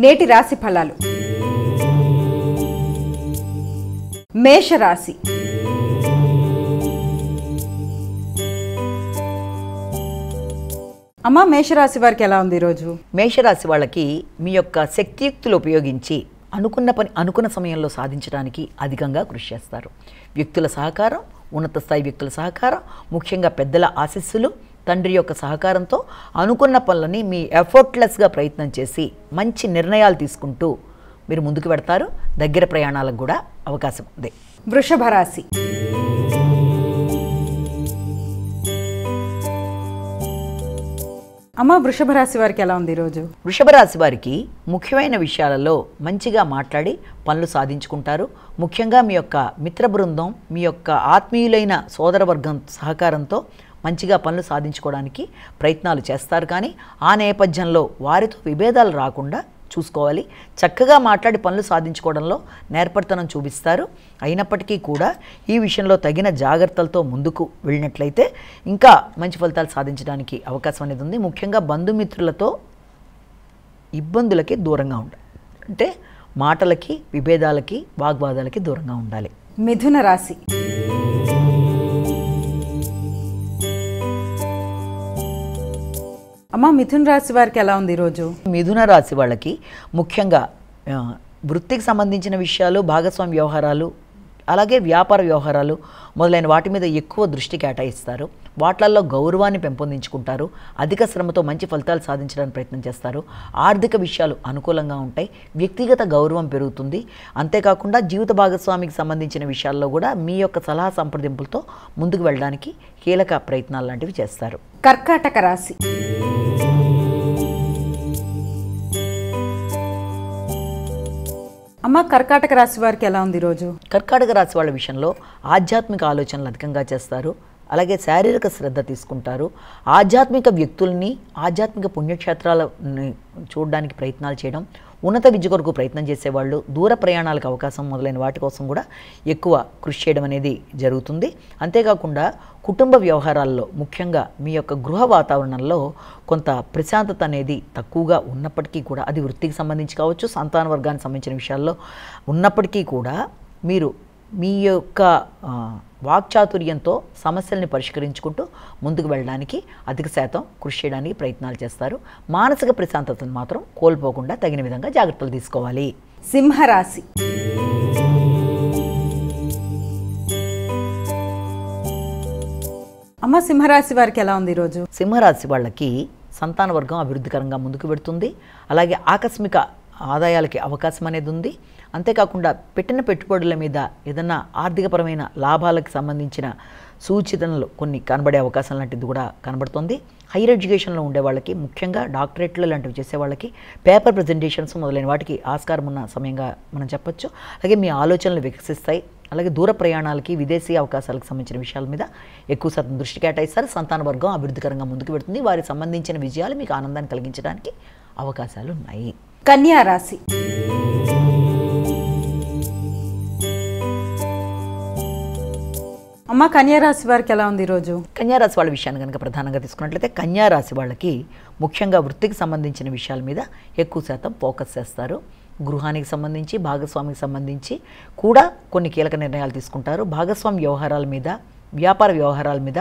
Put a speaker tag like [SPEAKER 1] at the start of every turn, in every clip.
[SPEAKER 1] నేటి రాశి ఫలాలు. మేషరాశి. అమ్మ, మేషరాశి వారికి ఎలా ఉంది ఈరోజు?
[SPEAKER 2] మేషరాశి వాళ్ళకి మీ యొక్క శక్తియుక్తులు ఉపయోగించి అనుకున్న పని అనుకున్న సమయంలో సాధించడానికి అధికంగా కృషి చేస్తారు. వ్యక్తుల సహకారం, ఉన్నత స్థాయి వ్యక్తుల సహకారం, ముఖ్యంగా పెద్దల ఆశీస్సులు, తండ్రి యొక్క సహకారంతో అనుకున్న పనులని మీ ఎఫర్ట్లెస్గా ప్రయత్నం చేసి మంచి నిర్ణయాలు తీసుకుంటూ మీరు ముందుకు పెడతారు. దగ్గర ప్రయాణాలకు కూడా అవకాశం ఉంది.
[SPEAKER 1] వృషభ రాశి. అమ్మ, వృషభ రాశి వారికి ఎలా ఉంది ఈరోజు?
[SPEAKER 2] వృషభ రాశి వారికి ముఖ్యమైన విషయాలలో మంచిగా మాట్లాడి పనులు సాధించుకుంటారు. ముఖ్యంగా మీ యొక్క మిత్ర బృందం, మీ యొక్క ఆత్మీయులైన సోదరవర్గం సహకారంతో మంచిగా పనులు సాధించుకోవడానికి ప్రయత్నాలు చేస్తారు. కానీ ఆ నేపథ్యంలో వారితో విభేదాలు రాకుండా చూసుకోవాలి. చక్కగా మాట్లాడి పనులు సాధించుకోవడంలో నేర్పరితనం చూపిస్తారు. అయినప్పటికీ కూడా ఈ విషయంలో తగిన జాగ్రత్తలతో ముందుకు వెళ్ళినట్లయితే ఇంకా మంచి ఫలితాలు సాధించడానికి అవకాశం అనేది ఉంది. ముఖ్యంగా బంధుమిత్రులతో ఇబ్బందులకి దూరంగా ఉండాలి. అంటే మాటలకి, విభేదాలకి, వాగ్వాదాలకి దూరంగా ఉండాలి.
[SPEAKER 1] మిథున రాశి. అమ్మ, మిథున రాశి వారికి ఎలా ఉంది ఈరోజు?
[SPEAKER 2] మిథున రాశి వాళ్ళకి ముఖ్యంగా వృత్తికి సంబంధించిన విషయాలు, భాగస్వామ్య వ్యవహారాలు, అలాగే వ్యాపార వ్యవహారాలు మొదలైన వాటి మీద ఎక్కువ దృష్టి కేటాయిస్తారు. వాటిల్లో గౌరవాన్ని పెంపొందించుకుంటారు. అధిక శ్రమతో మంచి ఫలితాలు సాధించడానికి ప్రయత్నం చేస్తారు. ఆర్థిక విషయాలు అనుకూలంగా ఉంటాయి. వ్యక్తిగత గౌరవం పెరుగుతుంది. అంతేకాకుండా జీవిత భాగస్వామికి సంబంధించిన విషయాల్లో కూడా మీ యొక్క సలహా సంప్రదింపులతో ముందుకు వెళ్ళడానికి కీలక ప్రయత్నాలు లాంటివి చేస్తారు.
[SPEAKER 1] కర్కాటక రాశి. అమ్మ, కర్కాటక రాశి వారికి ఎలా ఉంది ఈరోజు?
[SPEAKER 2] కర్కాటక రాశి వాళ్ళ విషయంలో ఆధ్యాత్మిక ఆలోచనలు అధికంగా చేస్తారు. అలాగే శారీరక శ్రద్ధ తీసుకుంటారు. ఆధ్యాత్మిక వ్యక్తుల్ని, ఆధ్యాత్మిక పుణ్యక్షేత్రాలని చూడడానికి ప్రయత్నాలు చేయడం, ఉన్నత విద్య కొరకు ప్రయత్నం చేసేవాళ్ళు, దూర ప్రయాణాలకు అవకాశం మొదలైన వాటి కోసం కూడా ఎక్కువ కృషి చేయడం అనేది జరుగుతుంది. అంతేకాకుండా కుటుంబ వ్యవహారాల్లో, ముఖ్యంగా మీ యొక్క గృహ వాతావరణంలో కొంత ప్రశాంతత అనేది తక్కువగా ఉన్నప్పటికీ కూడా, అది వృత్తికి సంబంధించి కావచ్చు, సంతాన వర్గానికి సంబంధించిన విషయాల్లో ఉన్నప్పటికీ కూడా మీరు మీ యొక్క వాక్చాతుర్యంతో సమస్యల్ని పరిష్కరించుకుంటూ ముందుకు వెళ్ళడానికి అధిక శాతం కృషి చేయడానికి ప్రయత్నాలు చేస్తారు. మానసిక ప్రశాంతతను మాత్రం కోల్పోకుండా తగిన విధంగా జాగ్రత్తలు తీసుకోవాలి.
[SPEAKER 1] సింహరాశి. అమ్మ, సింహరాశి వారికి ఎలా ఉంది ఈరోజు?
[SPEAKER 2] సింహరాశి వాళ్ళకి సంతాన వర్గం అభివృద్ధికరంగా ముందుకు పెడుతుంది. అలాగే ఆకస్మిక ఆదాయాలకి అవకాశం అనేది ఉంది. అంతేకాకుండా పెట్టిన పెట్టుబడుల మీద ఏదన్నా ఆర్థికపరమైన లాభాలకు సంబంధించిన సూచనలు కొన్ని కనబడే అవకాశం లాంటిది కూడా కనబడుతుంది. హైయర్ ఎడ్యుకేషన్లో ఉండే వాళ్ళకి, ముఖ్యంగా డాక్టరేట్లు లాంటివి చేసే వాళ్ళకి పేపర్ ప్రజెంటేషన్స్ మొదలైన వాటికి ఆస్కారం ఉన్న సమయంగా మనం చెప్పొచ్చు. అలాగే మీ ఆలోచనలు వికసిస్తాయి. అలాగే దూర ప్రయాణాలకి, విదేశీ అవకాశాలకు సంబంధించిన విషయాల మీద ఎక్కువ శాతం దృష్టి కేటాయిస్తారు. సంతాన వర్గం అభివృద్ధికరంగా ముందుకు పెడుతుంది. వారికి సంబంధించిన విజయాలు మీకు ఆనందాన్ని కలిగించడానికి అవకాశాలు ఉన్నాయి.
[SPEAKER 1] కన్యా రాశి. అమ్మ, కన్యారాశి వారికి ఎలా ఉంది ఈరోజు?
[SPEAKER 2] కన్యారాశి వాళ్ళ విషయాన్ని కనుక ప్రధానంగా తీసుకున్నట్లయితే కన్యారాశి వాళ్ళకి ముఖ్యంగా వృత్తికి సంబంధించిన విషయాల మీద ఎక్కువ శాతం ఫోకస్ చేస్తారు. గృహానికి సంబంధించి, భాగస్వామికి సంబంధించి కూడా కొన్ని కీలక నిర్ణయాలు తీసుకుంటారు. భాగస్వామి వ్యవహారాల మీద, వ్యాపార వ్యవహారాల మీద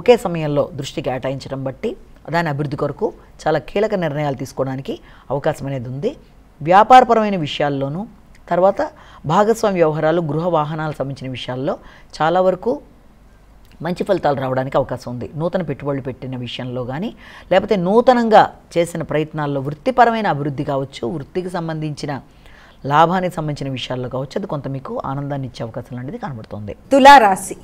[SPEAKER 2] ఒకే సమయంలో దృష్టి కేటాయించడం బట్టి దాని అభివృద్ధి కొరకు చాలా కీలక నిర్ణయాలు తీసుకోవడానికి అవకాశం అనేది ఉంది. వ్యాపారపరమైన విషయాల్లోనూ, తర్వాత భాగస్వామి వ్యవహారాలు, గృహ వాహనాలకు సంబంధించిన విషయాల్లో చాలా వరకు మంచి ఫలితాలు రావడానికి అవకాశం ఉంది. నూతన పెట్టుబడులు పెట్టిన విషయంలో కానీ, లేకపోతే నూతనంగా చేసిన ప్రయత్నాల్లో వృత్తిపరమైన అభివృద్ధి కావచ్చు, వృత్తికి సంబంధించిన లాభానికి సంబంధించిన విషయాల్లో కావచ్చు, అది కొంత మీకు ఆనందాన్ని ఇచ్చే అవకాశం లాంటిది కనబడుతుంది.
[SPEAKER 1] తులారాశి.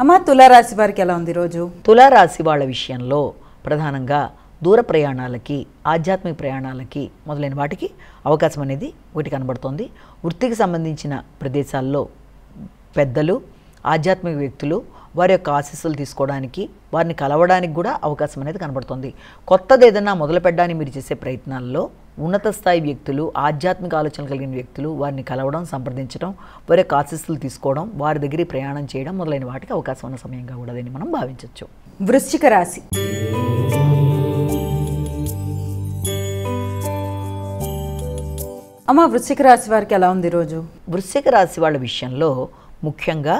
[SPEAKER 1] అమ్మ, తులారాశి వారికి ఎలా ఉంది ఈరోజు?
[SPEAKER 2] తులారాశి వాళ్ళ విషయంలో ప్రధానంగా దూర ప్రయాణాలకి, ఆధ్యాత్మిక ప్రయాణాలకి మొదలైన వాటికి అవకాశం అనేది ఒకటి కనబడుతోంది. వృత్తికి సంబంధించిన ప్రదేశాల్లో పెద్దలు, ఆధ్యాత్మిక వ్యక్తులు, వారి యొక్క ఆశీస్సులు తీసుకోవడానికి, వారిని కలవడానికి కూడా అవకాశం అనేది కనబడుతుంది. కొత్తది ఏదైనా మొదలు పెట్టడానికి మీరు చేసే ప్రయత్నాల్లో ఉన్నత స్థాయి వ్యక్తులు, ఆధ్యాత్మిక ఆలోచనలు కలిగిన వ్యక్తులు వారిని కలవడం, సంప్రదించడం, వారి యొక్క ఆశీస్సులు తీసుకోవడం, వారి దగ్గరికి ప్రయాణం చేయడం మొదలైన వాటికి అవకాశం ఉన్న సమయంగా కూడా దీన్ని మనం భావించవచ్చు.
[SPEAKER 1] వృశ్చిక రాశి. అమ్మ, వృశ్చిక రాశి వారికి ఎలా ఉంది ఈరోజు?
[SPEAKER 2] వృశ్చిక రాశి వాళ్ళ విషయంలో ముఖ్యంగా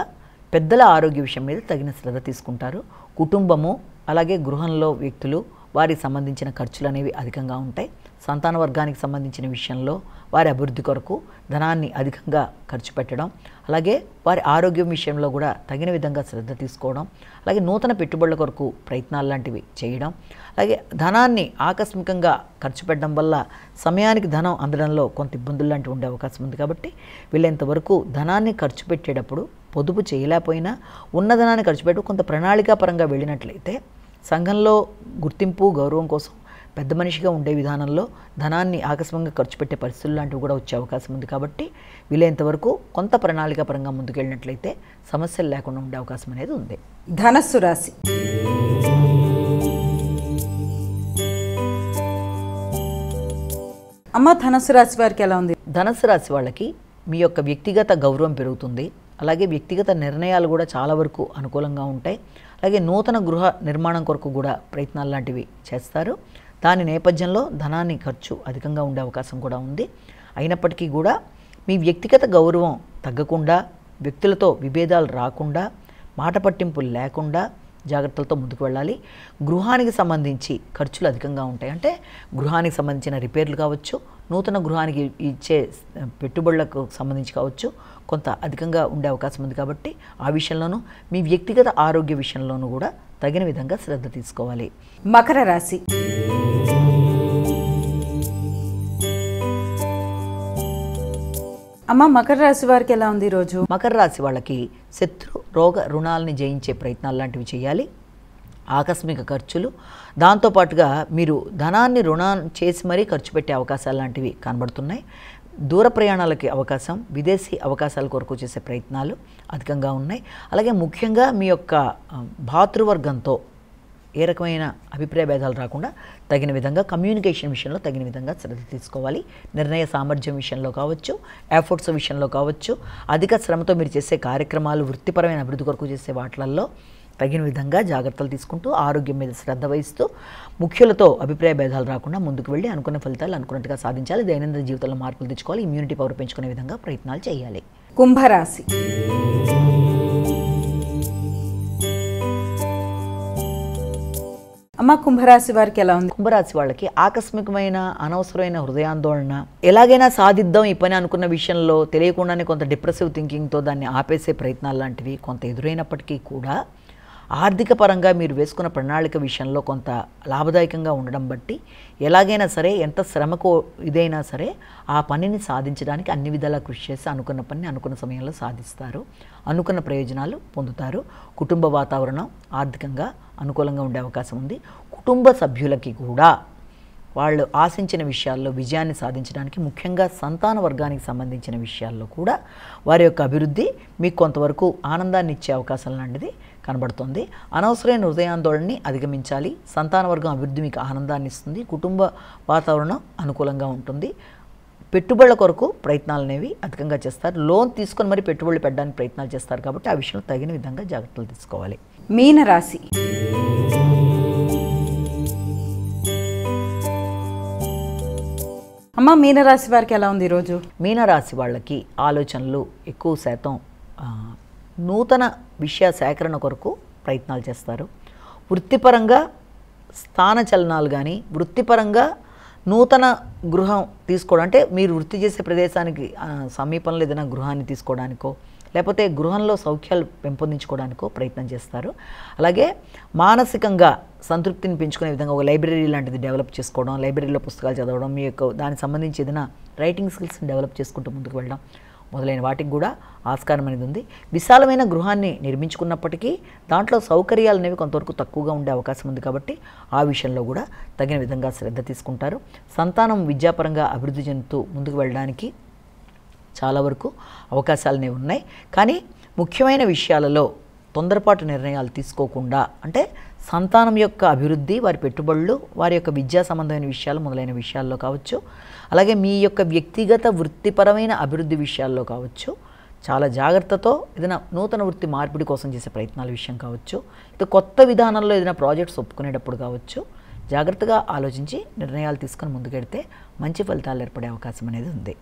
[SPEAKER 2] పెద్దల ఆరోగ్య విషయం మీద తగిన శ్రద్ధ తీసుకుంటారు. కుటుంబము అలాగే గృహంలో వ్యక్తులు వారికి సంబంధించిన ఖర్చులు అనేవి అధికంగా ఉంటాయి. సంతాన వర్గానికి సంబంధించిన విషయంలో వారి అభివృద్ధి కొరకు ధనాన్ని అధికంగా ఖర్చు పెట్టడం, అలాగే వారి ఆరోగ్యం విషయంలో కూడా తగిన విధంగా శ్రద్ధ తీసుకోవడం, అలాగే నూతన పెట్టుబడుల కొరకు ప్రయత్నాలు లాంటివి చేయడం, అలాగే ధనాన్ని ఆకస్మికంగా ఖర్చు పెట్టడం వల్ల సమయానికి ధనం అందడంలో కొంత ఇబ్బందులు లాంటివి ఉండే అవకాశం ఉంది. కాబట్టి వీళ్ళంతవరకు ధనాన్ని ఖర్చు పెట్టేటప్పుడు పొదుపు చేయలేకపోయినా ఉన్న ధనాన్ని ఖర్చు పెట్టు కొంత ప్రణాళికాపరంగా వెళ్ళినట్లయితే సంఘంలో గుర్తింపు, గౌరవం కోసం పెద్ద మనిషిగా ఉండే విధానంలో ధనాన్ని ఆకస్మికంగా ఖర్చు పెట్టే పరిస్థితులు లాంటివి కూడా వచ్చే అవకాశం ఉంది. కాబట్టి వీలైనంతవరకు కొంత ప్రణాళికాపరంగా ముందుకెళ్ళినట్లయితే సమస్యలు లేకుండా ఉండే అవకాశం అనేది ఉంది.
[SPEAKER 1] ధనస్సు రాశి. అమ్మ, ధనస్సు రాశి వారికి ఎలా ఉంది?
[SPEAKER 2] ధనస్సు రాశి వాళ్ళకి మీ యొక్క వ్యక్తిగత గౌరవం పెరుగుతుంది. అలాగే వ్యక్తిగత నిర్ణయాలు కూడా చాలా వరకు అనుకూలంగా ఉంటాయి. అలాగే నూతన గృహ నిర్మాణం కొరకు కూడా ప్రయత్నాలు లాంటివి చేస్తారు. దాని నేపథ్యంలో ధనాన్ని ఖర్చు అధికంగా ఉండే అవకాశం కూడా ఉంది. అయినప్పటికీ కూడా మీ వ్యక్తిగత గౌరవం తగ్గకుండా, వ్యక్తులతో విభేదాలు రాకుండా, మాట పట్టింపులు లేకుండా జాగ్రత్తలతో ముందుకు వెళ్ళాలి. గృహానికి సంబంధించి ఖర్చులు అధికంగా ఉంటాయి. అంటే గృహానికి సంబంధించిన రిపేర్లు కావచ్చు, నూతన గృహానికి ఇచ్చే పెట్టుబడులకు సంబంధించి కావచ్చు, కొంత అధికంగా ఉండే అవకాశం ఉంది. కాబట్టి ఆ విషయంలోనూ మీ వ్యక్తిగత ఆరోగ్య విషయంలోనూ కూడా తగిన విధంగా శ్రద్ధ తీసుకోవాలి.
[SPEAKER 1] మకర రాశి. అమ్మ, మకర రాశి వారికి ఎలా ఉంది ఈరోజు?
[SPEAKER 2] మకర రాశి వాళ్ళకి శత్రు, రోగ, రుణాలని జయించే ప్రయత్నాలు లాంటివి చేయాలి. ఆకస్మిక ఖర్చులు, దాంతోపాటుగా మీరు ధనాన్ని రుణం చేసి మరీ ఖర్చు పెట్టే అవకాశాలు లాంటివి కనబడుతున్నాయి. దూర ప్రయాణాలకి అవకాశం, విదేశీ అవకాశాల కొరకు చేసే ప్రయత్నాలు అధికంగా ఉన్నాయి. అలాగే ముఖ్యంగా మీ యొక్క భాతృవర్గంతో ఏ రకమైన అభిప్రాయ భేదాలు రాకుండా తగిన విధంగా కమ్యూనికేషన్ విషయంలో తగిన విధంగా శ్రద్ధ తీసుకోవాలి. నిర్ణయ సామర్థ్యం విషయంలో కావచ్చు, ఎఫర్ట్స్ విషయంలో కావచ్చు, అధిక శ్రమతో మీరు చేసే కార్యక్రమాలు, వృత్తిపరమైన అభివృద్ధి కొరకు చేసే వాటిల్లో తగిన విధంగా జాగ్రత్తలు తీసుకుంటూ ఆరోగ్యం మీద శ్రద్ధ వహిస్తూ ముఖ్యులతో అభిప్రాయ భేదాలు రాకుండా ముందుకు వెళ్ళి అనుకున్న ఫలితాలు అనుకున్నట్టుగా సాధించాలి. దైనందిన జీవితంలో మార్పులు తెచ్చుకోవాలి. ఇమ్యూనిటీ పవర్ పెంచుకునే విధంగా ప్రయత్నాలు చేయాలి.
[SPEAKER 1] కుంభరాశి. అమ్మ, కుంభరాశి వారికి ఎలా ఉంది?
[SPEAKER 2] కుంభరాశి వాళ్ళకి ఆకస్మికమైన అనవసరమైన హృదయాందోళన, ఎలాగైనా సాధిద్దాం ఈ పని అనుకున్న విషయంలో తెలియకుండానే కొంత డిప్రెసివ్ థింకింగ్తో దాన్ని ఆపేసే ప్రయత్నాలు లాంటివి కొంత ఎదురైనప్పటికీ కూడా ఆర్థిక పరంగా మీరు వేసుకున్న ప్రణాళిక విషయంలో కొంత లాభదాయకంగా ఉండడం బట్టి ఎలాగైనా సరే, ఎంత శ్రమకు ఇదైనా సరే ఆ పనిని సాధించడానికి అన్ని విధాలా కృషి చేసి అనుకున్న పనిని అనుకున్న సమయంలో సాధిస్తారు. అనుకున్న ప్రయోజనాలు పొందుతారు. కుటుంబ వాతావరణం ఆర్థికంగా అనుకూలంగా ఉండే అవకాశం ఉంది. కుటుంబ సభ్యులకి కూడా వాళ్ళు ఆశించిన విషయాల్లో విజయాన్ని సాధించడానికి, ముఖ్యంగా సంతాన వర్గానికి సంబంధించిన విషయాల్లో కూడా వారి యొక్క అభివృద్ధి మీకు కొంతవరకు ఆనందాన్ని ఇచ్చే అవకాశం లాంటిది కనబడుతుంది. అనవసరమైన హృదయాందోళనని అధిగమించాలి. సంతాన వర్గం అభివృద్ధి మీకు ఆనందాన్ని ఇస్తుంది. కుటుంబ వాతావరణం అనుకూలంగా ఉంటుంది. పెట్టుబడుల కొరకు ప్రయత్నాలు అనేవి అధికంగా చేస్తారు. లోన్ తీసుకొని మరి పెట్టుబడులు పెట్టడానికి ప్రయత్నాలు చేస్తారు. కాబట్టి ఆ విషయంలో తగిన విధంగా జాగ్రత్తలు తీసుకోవాలి.
[SPEAKER 1] మీనరాశి. అమ్మ, మీనరాశి వారికి ఎలా ఉంది ఈరోజు?
[SPEAKER 2] మీనరాశి వాళ్ళకి ఆలోచనలు ఎక్కువ శాతం నూతన విషయ సేకరణ కొరకు ప్రయత్నాలు చేస్తారు. వృత్తిపరంగా స్థానచలనాలు కానీ, వృత్తిపరంగా నూతన గృహం తీసుకోవడం, అంటే మీరు వృత్తి చేసే ప్రదేశానికి సమీపంలో ఏదైనా గృహాన్ని తీసుకోవడానికో, లేకపోతే గృహంలో సౌఖ్యాలు పెంపొందించుకోవడానికో ప్రయత్నం చేస్తారు. అలాగే మానసికంగా సంతృప్తిని పెంచుకునే విధంగా ఒక లైబ్రరీ లాంటిది డెవలప్ చేసుకోవడం, లైబ్రరీలో పుస్తకాలు చదవడం, మీ యొక్క దానికి సంబంధించి ఏదైనా రైటింగ్ స్కిల్స్ని డెవలప్ చేసుకుంటూ ముందుకు వెళ్ళడం మొదలైన వాటికి కూడా ఆస్కారం అనేది ఉంది. విశాలమైన గృహాన్ని నిర్మించుకున్నప్పటికీ దాంట్లో సౌకర్యాలు అనేవి కొంతవరకు తక్కువగా ఉండే అవకాశం ఉంది. కాబట్టి ఆ విషయంలో కూడా తగిన విధంగా శ్రద్ధ తీసుకుంటారు. సంతానం విద్యాపరంగా అభివృద్ధి చెందుతూ ముందుకు వెళ్ళడానికి చాలా వరకు అవకాశాలనే ఉన్నాయి. కానీ ముఖ్యమైన విషయాలలో తొందరపాటు నిర్ణయాలు తీసుకోకుండా, అంటే సంతానం యొక్క అభివృద్ధి, వారి పెట్టుబడులు, వారి యొక్క విద్యా సంబంధమైన విషయాలు మొదలైన విషయాల్లో కావచ్చు, అలాగే మీ యొక్క వ్యక్తిగత వృత్తిపరమైన అభివృద్ధి విషయాల్లో కావచ్చు, చాలా జాగ్రత్తతో ఏదైనా నూతన వృత్తి మార్పిడి కోసం చేసే ప్రయత్నాల విషయం కావచ్చు, ఇది కొత్త విధానంలో ఏదైనా ప్రాజెక్ట్స్ ఒప్పుకునేటప్పుడు కావచ్చు, జాగ్రత్తగా ఆలోచించి నిర్ణయాలు తీసుకొని ముందుకెడితే మంచి ఫలితాలు ఏర్పడే అవకాశం అనేది ఉంది.